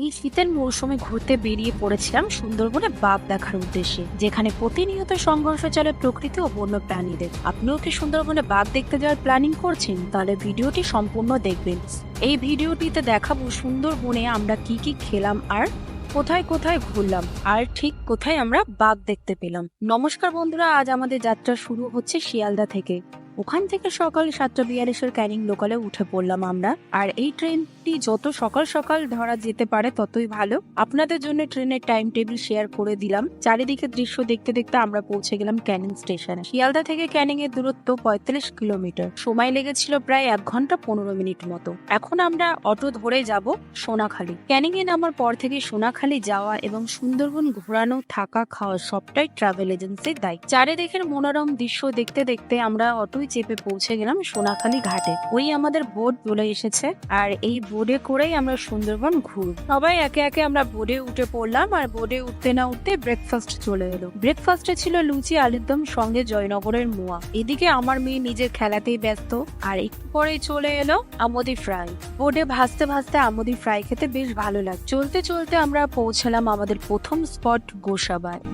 এই শীতের মৌসুমে ঘুরতে বেরিয়ে পড়েছিলাম সুন্দরবনে বাঘ দেখার উদ্দেশ্যে, যেখানে প্রতিনিয়ত সংঘর্ষ চলে প্রকৃতি ও বন্য প্রাণীদের। আপনিও কি সুন্দরবনে বাঘ দেখতে যাওয়ার প্ল্যানিং করছেন? তাহলে ভিডিওটি সম্পূর্ণ দেখবেন। এই ভিডিওটিতে দেখাবো সুন্দরবনে আমরা কি কি খেলাম আর কোথায় কোথায় ঘুরলাম আর ঠিক কোথায় আমরা বাঘ দেখতে পেলাম। নমস্কার বন্ধুরা, আজ আমাদের যাত্রা শুরু হচ্ছে শিয়ালদা থেকে। ওখান থেকে সকাল 7:42 ক্যানিং লোকালে উঠে পড়লাম আমরা। আর এই ট্রেনটি যত সকাল সকাল ধরা যেতে পারে ততই ভালো। আপনাদের জন্য ট্রেনের টাইম টেবিল শেয়ার করে দিলাম। চারিদিকে দৃশ্য দেখতে দেখতে আমরা পৌঁছে গেলাম ক্যানিং স্টেশনে। শিয়ালদা থেকে ক্যানিং এর দূরত্ব 45 কিলোমিটার। সময় লেগেছিল প্রায় 1 ঘন্টা 15 মিনিট মতো। এখন আমরা অটো ধরে যাব সোনাখালী। ক্যানিং এ নামার পর থেকে সোনাখালী যাওয়া এবং সুন্দরবন ঘোরানো, থাকা, খাওয়া সবটাই ট্রাভেল এজেন্সির দায়িত্ব। চারিদিকের মনোরম দৃশ্য দেখতে দেখতে আমরা অটোয় চেপে পৌঁছে গেলাম সোনাখালী ঘাটে। ওই আমাদের বোট চলে এসেছে আর এই বোটে করেই আমরা সুন্দরবন ঘুরব। সবাই একে একে আমরা বোটে উঠে পড়লাম আর বোটে উঠতে না উঠতে ব্রেকফাস্ট চলে এলো। ব্রেকফাস্টে ছিল লুচি, আলুর দম, সঙ্গে জয়নগরের মোয়া। এদিকে আমার মেয়ে নিজের খেলাতেই ব্যস্ত। আর একটু পরেই চলে এলো আমোদি ফ্রাই। বোটে ভাসতে ভাসতে আমোদি ফ্রাই খেতে বেশ ভালো লাগে। চলতে চলতে আমরা পৌঁছালাম আমাদের প্রথম স্পট গোসাবায়।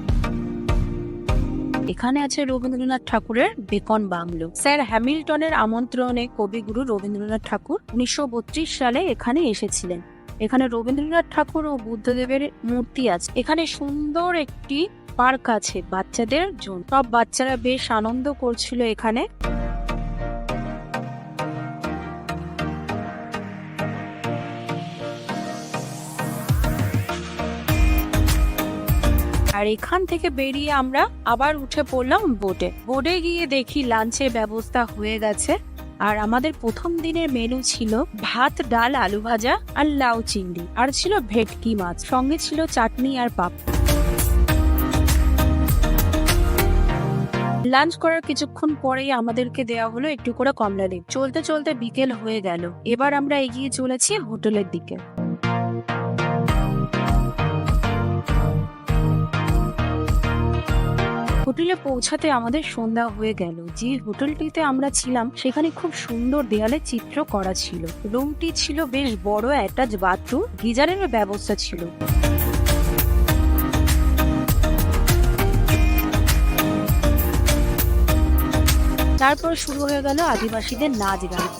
এখানে আছে রবীন্দ্রনাথ ঠাকুরের বেকন বাংলো। স্যার হ্যামিল্টনের আমন্ত্রণে কবিগুরু রবীন্দ্রনাথ ঠাকুর 1932 সালে এখানে এসেছিলেন। এখানে রবীন্দ্রনাথ ঠাকুর ও বুদ্ধদেবের মূর্তি আছে। এখানে সুন্দর একটি পার্ক আছে বাচ্চাদের জন্য। সব বাচ্চারা বেশ আনন্দ করছিল এখানে। আর এখান থেকে বেরিয়ে আমরা আবার উঠে পড়লাম বোটে। বোটে গিয়ে দেখি লাঞ্চের ব্যবস্থা হয়ে গেছে। আর আমাদের প্রথম দিনের মেনু ছিল ভাত, ডাল, আলু ভাজা আর লাউ চিংড়ি, আর ছিল ভেটকি মাছ, সঙ্গে ছিল চাটনি আর পাপড়। লাঞ্চ করার কিছুক্ষণ পরেই আমাদেরকে দেওয়া হলো একটু করে কমলা লেবু। চলতে চলতে বিকেল হয়ে গেল। এবার আমরা এগিয়ে চলেছি হোটেলের দিকে। হোটেলে পৌঁছাতে আমাদের সন্ধ্যা হয়ে গেল। যে হোটেলটিতে আমরা ছিলাম সেখানে খুব সুন্দর দেয়ালে চিত্র করা ছিল। রুমটি ছিল বেশ বড়, অ্যাটাচ বাথরুম, গিজারের ব্যবস্থা ছিল। তারপর শুরু হয়ে গেল আদিবাসীদের নাচ গান।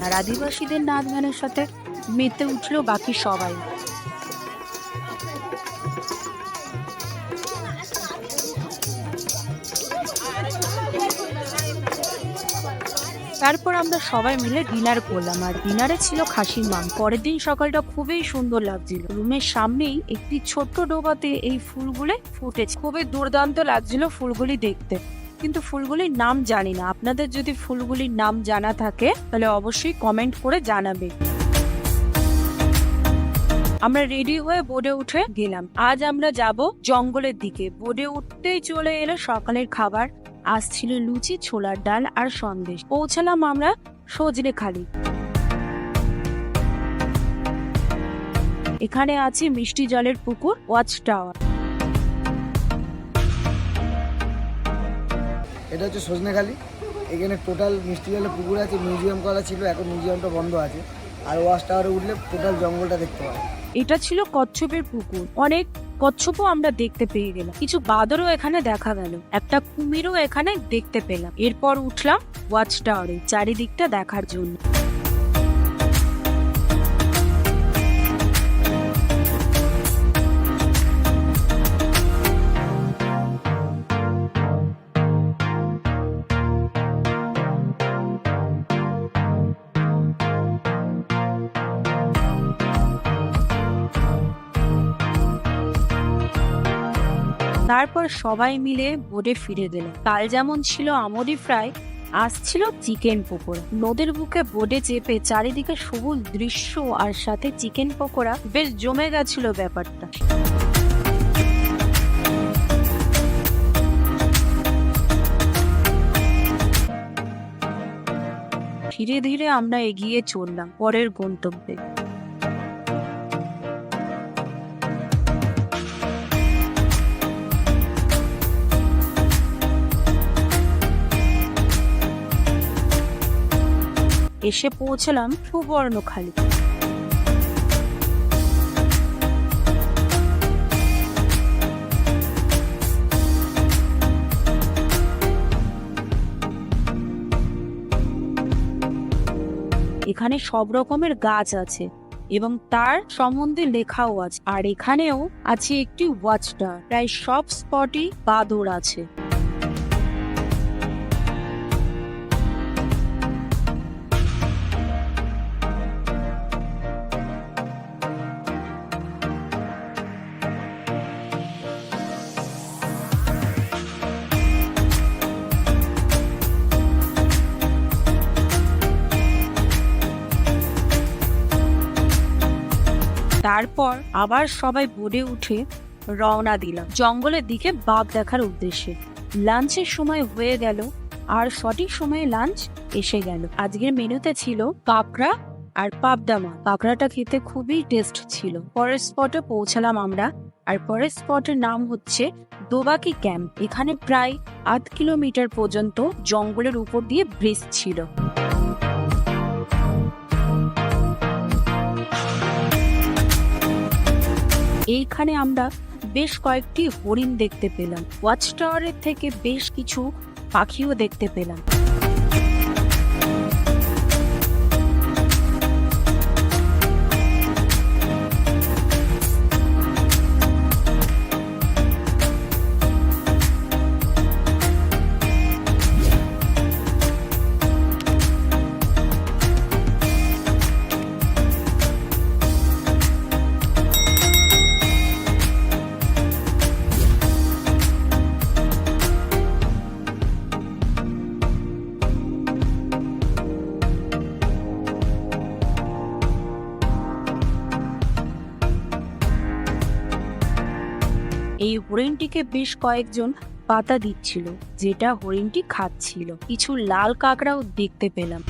আর আদিবাসীদের নাচ গানের সাথে মেতে উঠলো বাকি সবাই। তারপর আমরা সবাই মিলে ডিনার করলাম। আর ডিনারে ছিল খাসির মাংস। পরের দিন সকালটা খুবই সুন্দর লাগছিল। রুমের সামনেই একটি ছোট্ট ডোবাতে এই ফুলগুলো ফুটেছে। খুবই দুর্দান্ত লাগছিল ফুলগুলি দেখতে, কিন্তু ফুলগুলির নাম জানি না। আপনাদের যদি ফুলগুলির নাম জানা থাকে তাহলে অবশ্যই কমেন্ট করে জানাবে। আমরা রেডি হয়ে বোটে উঠে গেলাম। আজ আমরা যাব জঙ্গলের দিকে। বোটে উঠতেই চলে এলো সকালের খাবার। আজ ছিল লুচি, ছোলার ডাল আর সন্দেশ। পৌঁছালাম আমরা সজনেখালি। এখানে আছে মিষ্টি জলের পুকুর, ওয়াচ টাওয়ার। এটা হচ্ছে সজনেখালি। এখানে টোটাল মিষ্টি জলের পুকুর আছে, মিউজিয়াম করা ছিল, এখন মিউজিয়ামটা বন্ধ আছে। আর ওয়াচ টাওয়ারে উঠলে টোটাল জঙ্গলটা দেখতে পাবে। এটা ছিল কচ্ছপের পুকুর। অনেক কচ্ছপও আমরা দেখতে পেয়ে গেলাম। কিছু বাঁদরও এখানে দেখা গেল। একটা কুমিরও এখানে দেখতে পেলাম। এরপর উঠলাম ওয়াচ টাওয়ারে চারিদিকটা দেখার জন্য। তারপর সবাই মিলে বোটে ফিরে গেলাম। কাল যেমন ছিল আমোদি ফ্রাই, আজ ছিল চিকেন পকোড়া। নদীর বুকে বোটে চেপে চারিদিকে সবুজ দৃশ্য আর সাথে চিকেন পকোড়া, বেশ জমে গেছিল ব্যাপারটা। ধীরে ধীরে আমরা এগিয়ে চললাম পরের গন্তব্যে। এসে পৌঁছলাম সুবর্ণখালী। এখানে সব রকমের গাছ আছে এবং তার সম্বন্ধে লেখাও আছে। আর এখানেও আছে একটি ওয়াচ টাওয়ার। প্রায় সব স্পটই বাদর আছে। তারপর আবার সবাই বোটে উঠে রওনা দিলাম জঙ্গলের দিকে বাঘ দেখার উদ্দেশ্যে। লাঞ্চের সময় হয়ে গেল আর সঠিক সময়ে লাঞ্চ এসে গেল। আজকের মেনুতে ছিল কাঁকড়া আর পাবদা মাছ। কাঁকড়াটা খেতে খুবই টেস্ট ছিল। পরের স্পটে পৌঁছালাম আমরা। আর পরের স্পটের নাম হচ্ছে দোবাকি ক্যাম্প। এখানে প্রায় 8 কিলোমিটার পর্যন্ত জঙ্গলের উপর দিয়ে ব্রিজ ছিল। এইখানে আমরা বেশ কয়েকটি হরিণ দেখতে পেলাম। ওয়াচ টাওয়ারের থেকে বেশ কিছু পাখিও দেখতে পেলাম। এই হরিণটিকে বেশ কয়েকজন পাতা দিচ্ছিল, যেটা হরিণটি খাচ্ছিল। কিছু লাল কাঁকড়াও দেখতে পেলাম।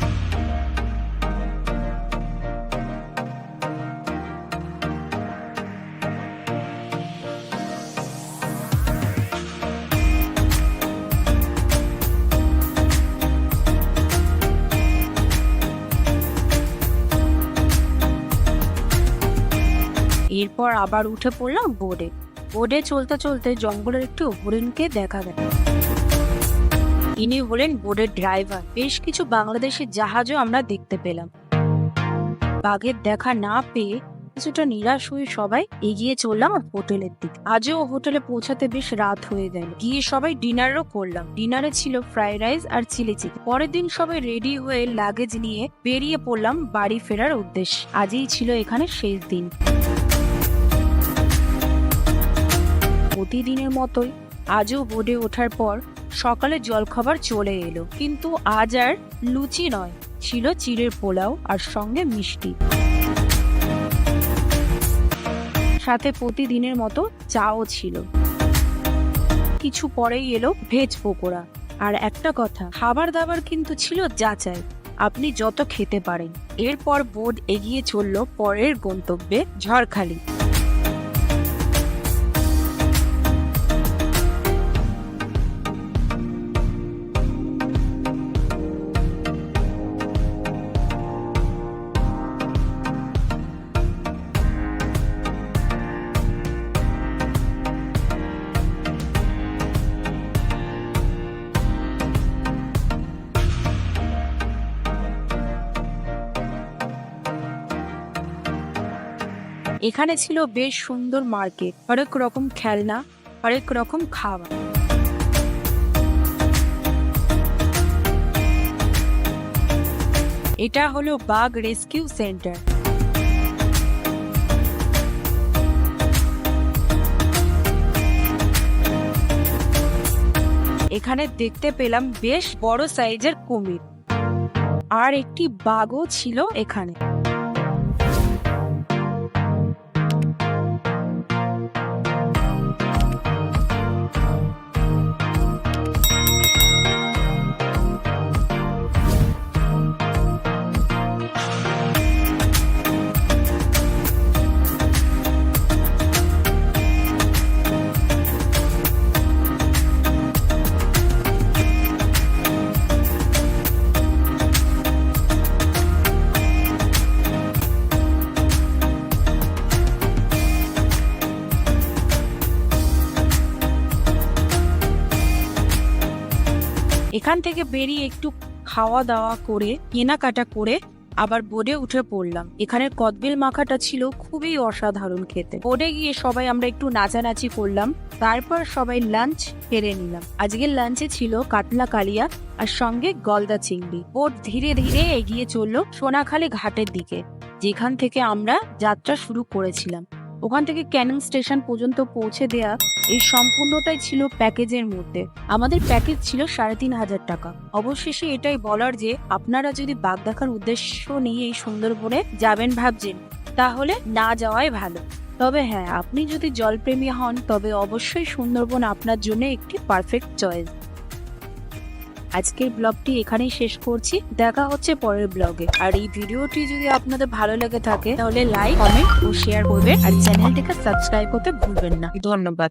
এরপর আবার উঠে পড়লাম বোর্ডে। বোর্ডে চলতে চলতে জঙ্গলের একটি হরিণকে দেখা গেল। ইনি হলেন বোর্ডের ড্রাইভার। বেশ কিছু বাংলাদেশের জাহাজও আমরা দেখতে পেলাম। বাঘের দেখা না পেয়ে কিছুটা নিরাশ হয়ে সবাই এগিয়ে চললাম হোটেলের দিকে। আজও হোটেলে পৌঁছাতে বেশ রাত হয়ে গেল। গিয়ে সবাই ডিনারও করলাম। ডিনারে ছিল ফ্রাইড রাইস আর চিলি চিকেন। পরের দিন সবাই রেডি হয়ে লাগেজ নিয়ে বেরিয়ে পড়লাম বাড়ি ফেরার উদ্দেশ্যে। আজই ছিল এখানে শেষ দিন। প্রতিদিনের মতোই আজও বোর্ডে ওঠার পর সকালে জলখাবার চলে এলো, কিন্তু আজ আর লুচি নয়, ছিল চিড়ের পোলাও আর সঙ্গে মিষ্টি। সাথে প্রতিদিনের মতো চাও ছিল। কিছু পরেই এলো ভেজ পকোড়া। আর একটা কথা, খাবার দাবার কিন্তু ছিল যাচাই, আপনি যত খেতে পারেন। এরপর বোর্ড এগিয়ে চলল পরের গন্তব্যে ঝড়খালি। এখানে ছিল বেশ সুন্দর মার্কেট, হরেক রকম খেলনা, হরেক রকম খাবার। এটা হলো বাঘ রেস্কিউ সেন্টার। এখানে দেখতে পেলাম বেশ বড় সাইজের কুমির, আর একটি বাঘও ছিল এখানে। এখান থেকে বেরিয়ে একটু খাওয়া দাওয়া করে কেনাকাটা করে আবার বোর্ডে উঠে পড়লাম। এখানের কদবেল মাখাটা ছিল খুবই অসাধারণ খেতে। বোর্ডে গিয়ে সবাই আমরা একটু নাচানাচি করলাম, তারপর সবাই লাঞ্চ সেরে নিলাম। আজকের লাঞ্চে ছিল কাতলা কালিয়া আর সঙ্গে গলদা চিংড়ি। বোট ধীরে ধীরে এগিয়ে চললো সোনাখালী ঘাটের দিকে, যেখান থেকে আমরা যাত্রা শুরু করেছিলাম। ওখান থেকে ক্যানিং স্টেশন পর্যন্ত পৌঁছে দেয়া এই সম্পূর্ণটাই ছিল প্যাকেজের মধ্যে। আমাদের প্যাকেজ ছিল 3,500 টাকা। অবশেষে এটাই বলার যে আপনারা যদি বাঘ দেখার উদ্দেশ্য নিয়ে এই সুন্দরবনে যাবেন ভাবছেন, তাহলে না যাওয়াই ভালো। তবে হ্যাঁ, আপনি যদি জলপ্রেমী হন তবে অবশ্যই সুন্দরবন আপনার জন্য একটি পারফেক্ট চয়েস। আজকের ব্লগটি এখানেই শেষ করছি, দেখা হচ্ছে পরের ব্লগে। আর এই ভিডিওটি যদি আপনাদের ভালো লেগে থাকে তাহলে লাইক, কমেন্ট ও শেয়ার করবেন আর চ্যানেলটিকে সাবস্ক্রাইব করতে ভুলবেন না। ধন্যবাদ।